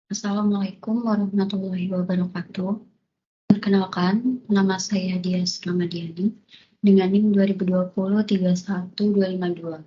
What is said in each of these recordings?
Assalamualaikum warahmatullahi wabarakatuh. Perkenalkan, nama saya Dias Ramadiani dengan NIM 2020 31252.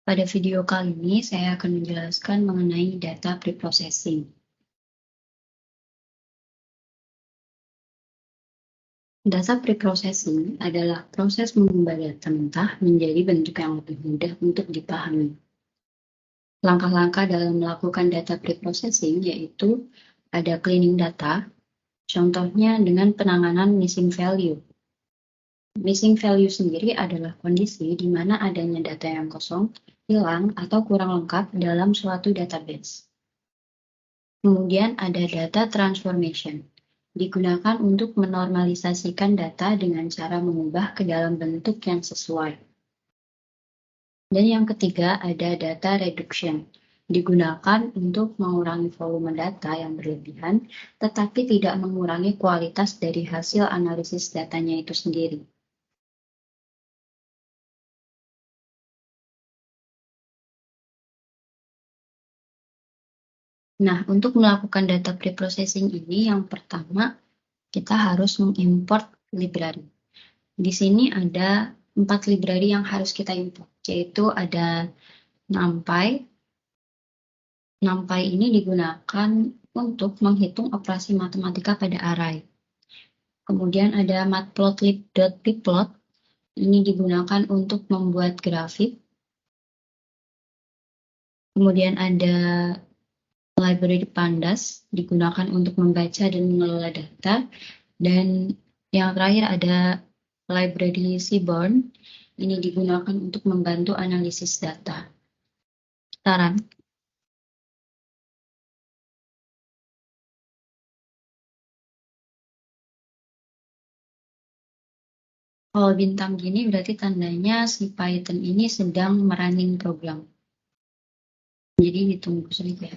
Pada video kali ini saya akan menjelaskan mengenai data preprocessing. Data preprocessing adalah proses mengubah data mentah menjadi bentuk yang lebih mudah untuk dipahami. Langkah-langkah dalam melakukan data preprocessing yaitu ada cleaning data, contohnya dengan penanganan missing value. Missing value sendiri adalah kondisi di mana adanya data yang kosong, hilang, atau kurang lengkap dalam suatu database. Kemudian ada data transformation, digunakan untuk menormalisasikan data dengan cara mengubah ke dalam bentuk yang sesuai. Dan yang ketiga ada data reduction, digunakan untuk mengurangi volume data yang berlebihan, tetapi tidak mengurangi kualitas dari hasil analisis datanya itu sendiri. Nah, untuk melakukan data preprocessing ini, yang pertama kita harus mengimport library. Di sini ada 4 library yang harus kita import, yaitu ada NumPy. NumPy ini digunakan untuk menghitung operasi matematika pada array. Kemudian ada matplotlib.pplot. Ini digunakan untuk membuat grafik. Kemudian ada library pandas, digunakan untuk membaca dan mengelola data. Dan yang terakhir ada library Seaborn, ini digunakan untuk membantu analisis data. Saran. Kalau bintang gini berarti tandanya si Python ini sedang merunning program. Jadi ditunggu saja.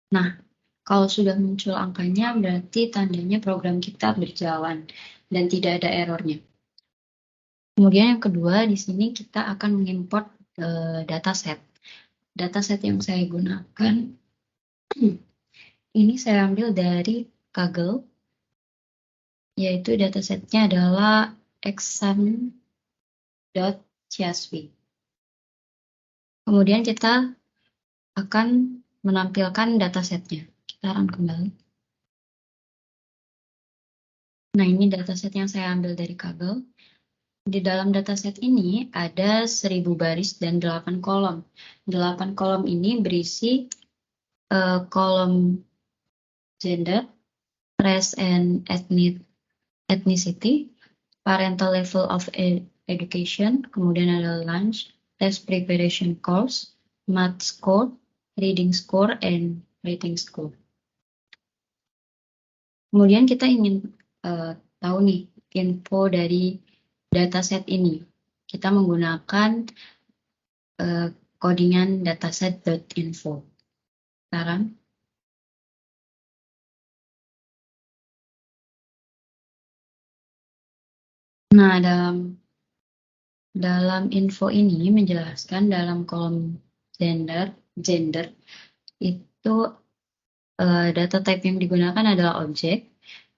Nah, kalau sudah muncul angkanya berarti tandanya program kita berjalan dan tidak ada errornya. Kemudian yang kedua, di sini kita akan mengimport dataset. Dataset yang saya gunakan ini saya ambil dari Kaggle, yaitu datasetnya adalah exam.csv. Kemudian kita akan menampilkan datasetnya. Kita run kembali. Nah, ini dataset yang saya ambil dari Kaggle. Di dalam dataset ini ada 1000 baris dan 8 kolom. 8 kolom ini berisi kolom gender, race and ethnicity, parental level of education, kemudian ada lunch, test preparation course, math score, reading score, and writing score. Kemudian kita ingin tahu nih info dari dataset ini. Kita menggunakan codingan dataset.info. Sekarang. Nah, dalam info ini menjelaskan dalam kolom gender itu data type yang digunakan adalah objek,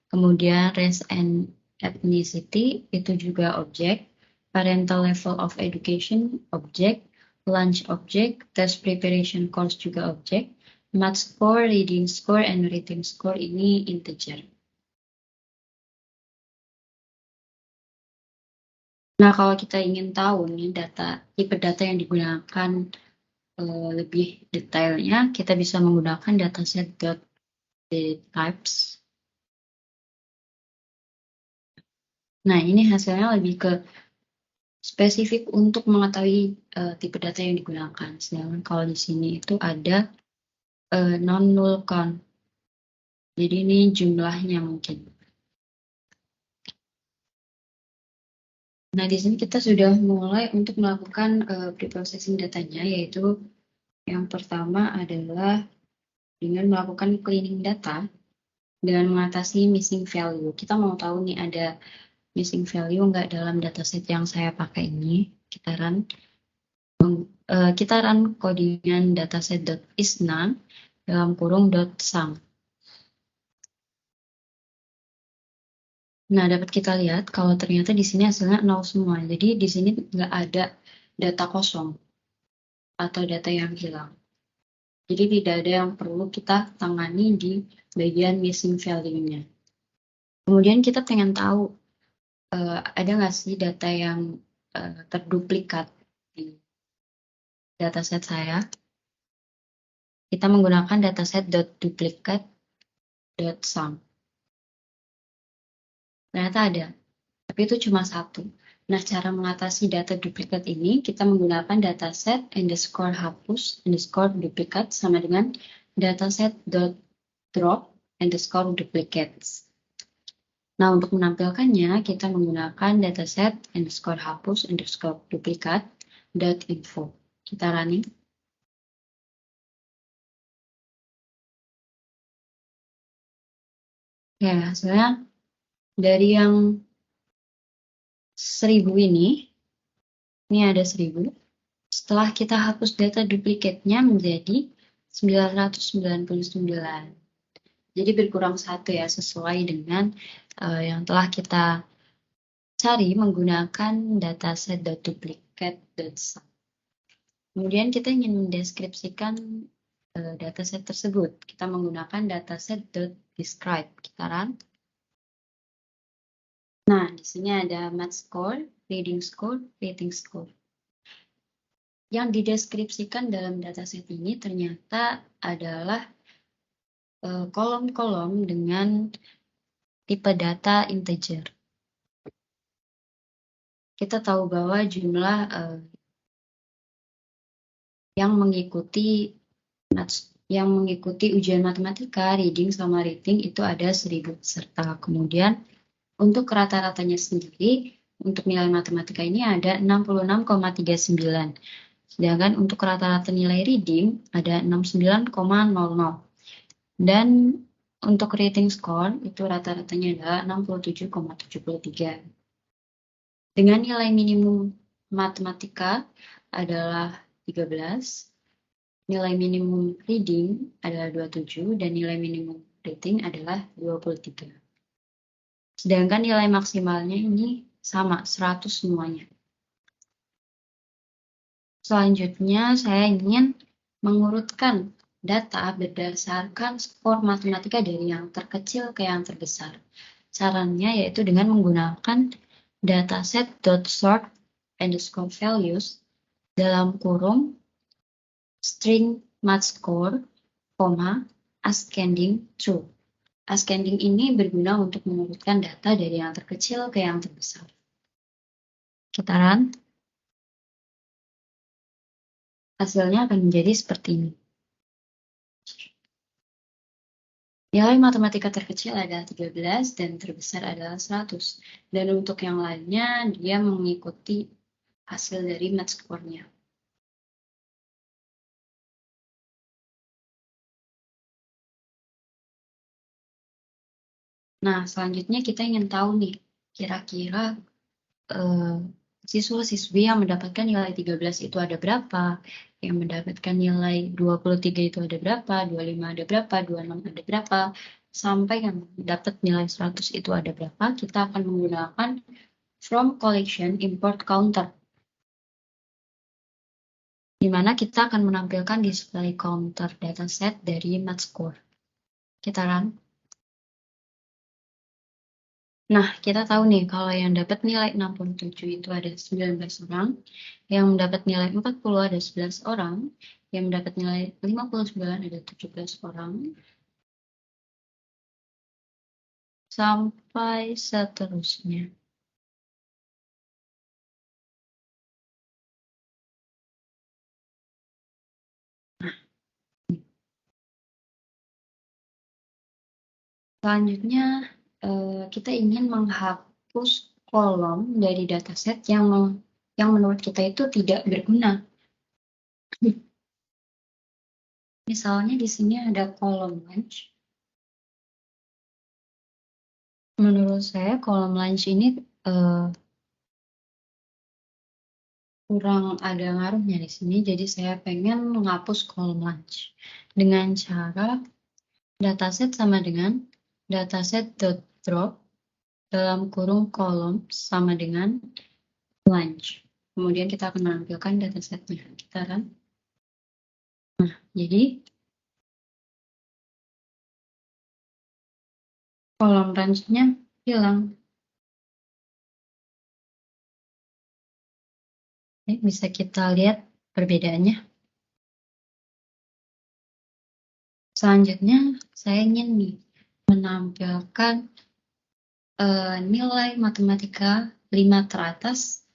kemudian race and ethnicity itu juga objek, parental level of education objek, lunch objek, test preparation course juga objek, math score, reading score, and writing score ini integer. Nah, kalau kita ingin tahu nih tipe data yang digunakan lebih detailnya, kita bisa menggunakan dataset.types. Nah, ini hasilnya lebih ke spesifik untuk mengetahui tipe data yang digunakan. Sedangkan kalau di sini itu ada non-null count. Jadi ini jumlahnya mungkin. Nah, di sini kita sudah mulai untuk melakukan preprocessing datanya, yaitu yang pertama adalah dengan melakukan cleaning data. dengan mengatasi missing value. Kita mau tahu nih ada missing value nggak dalam dataset yang saya pakai ini. Kita run codingan dataset.isna dalam kurung .sum. Nah, dapat kita lihat kalau ternyata di sini hasilnya 0 semua. Jadi di sini nggak ada data kosong atau data yang hilang. Jadi tidak ada yang perlu kita tangani di bagian missing value-nya. Kemudian kita pengen tahu ada nggak sih data yang terduplikat di dataset saya. Kita menggunakan dataset.duplicate.sum. Ternyata ada, tapi itu cuma satu. Nah, cara mengatasi data duplikat ini, kita menggunakan dataset underscore hapus underscore duplicate sama dengan dataset.drop underscore duplicates. Nah, untuk menampilkannya, kita menggunakan dataset underscore hapus underscore duplicate .info. Kita running. Ya, hasilnya dari yang 1000 ini ada 1000. Setelah kita hapus data duplikatnya menjadi 999. Jadi berkurang 1 ya, sesuai dengan yang telah kita cari menggunakan dataset.duplicate.sum. Kemudian kita ingin mendeskripsikan dataset tersebut. Kita menggunakan dataset.describe. Kita run. Nah, di sini ada math score, reading score, rating score. Yang dideskripsikan dalam dataset ini ternyata adalah kolom-kolom dengan tipe data integer. Kita tahu bahwa jumlah yang mengikuti ujian matematika, reading sama rating itu ada 1000 peserta. Kemudian untuk rata-ratanya sendiri, untuk nilai matematika ini ada 66,39. Sedangkan untuk rata-rata nilai reading ada 69,00. Dan untuk rating score itu rata-ratanya adalah 67,73. Dengan nilai minimum matematika adalah 13, nilai minimum reading adalah 27, dan nilai minimum rating adalah 23. Sedangkan nilai maksimalnya ini sama, 100 semuanya. Selanjutnya saya ingin mengurutkan data berdasarkan skor matematika dari yang terkecil ke yang terbesar. Caranya yaitu dengan menggunakan dataset.sort underscore values dalam kurung string mathscore, ascending true. Ascending ini berguna untuk mengurutkan data dari yang terkecil ke yang terbesar. Kita run. Hasilnya akan menjadi seperti ini. Nilai matematika terkecil adalah 13 dan terbesar adalah 100. Dan untuk yang lainnya, dia mengikuti hasil dari math score-nya. Nah, selanjutnya kita ingin tahu nih, kira-kira siswa-siswi yang mendapatkan nilai 13 itu ada berapa, yang mendapatkan nilai 23 itu ada berapa, 25 ada berapa, 26 ada berapa, sampai yang dapat nilai 100 itu ada berapa. Kita akan menggunakan from collection import counter, di mana kita akan menampilkan display counter dataset dari mathscore. Kita run. Nah, kita tahu nih kalau yang dapat nilai 67 itu ada 19 orang, yang mendapat nilai 40 ada 11 orang, yang mendapat nilai 59 ada 17 orang, sampai seterusnya. Selanjutnya, kita ingin menghapus kolom dari dataset yang menurut kita itu tidak berguna. Misalnya di sini ada kolom range. Menurut saya kolom lunch ini kurang ada ngaruhnya di sini, jadi saya pengen menghapus kolom lunch dengan cara dataset sama dengan dataset.drop dalam kurung kolom sama dengan lunch. Kemudian kita akan menampilkan datasetnya. Kita kan? Nah, jadi kolom lunch-nya hilang. Bisa kita lihat perbedaannya. Selanjutnya, saya ingin menampilkan nilai matematika 5 teratas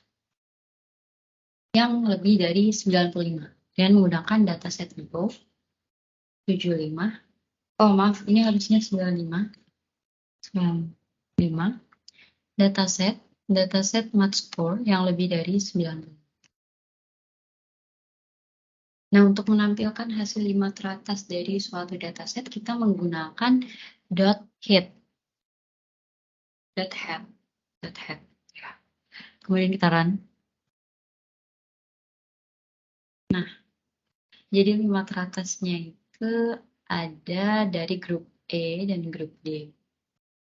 yang lebih dari 95 dengan menggunakan dataset info 75. Oh maaf, ini harusnya 95. Dataset matscore yang lebih dari 90. Nah, untuk menampilkan hasil 5 teratas dari suatu dataset, kita menggunakan .head. Ya. Kemudian kita run. Nah, jadi 5 teratasnya itu ada dari grup E dan grup D.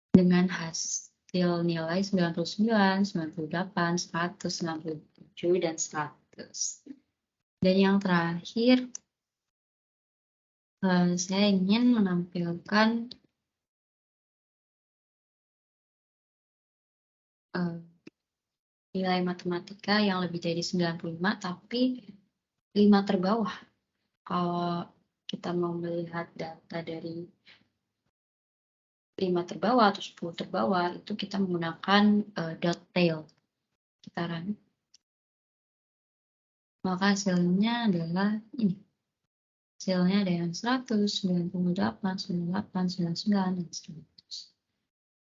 Dengan hasil nilai 99, 98, 100, 97, dan 100. Dan yang terakhir, saya ingin menampilkan nilai matematika yang lebih dari 95, tapi 5 terbawah. Kalau kita mau melihat data dari 5 terbawah atau 10 terbawah, itu kita menggunakan .tail. Kita run. Maka hasilnya adalah ini. Hasilnya ada yang 100, 98, 98, 99, dan 100.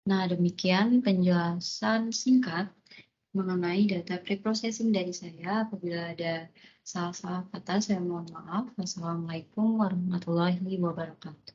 Nah, demikian penjelasan singkat mengenai data preprocessing dari saya. Apabila ada salah-salah kata, saya mohon maaf. Wassalamualaikum warahmatullahi wabarakatuh.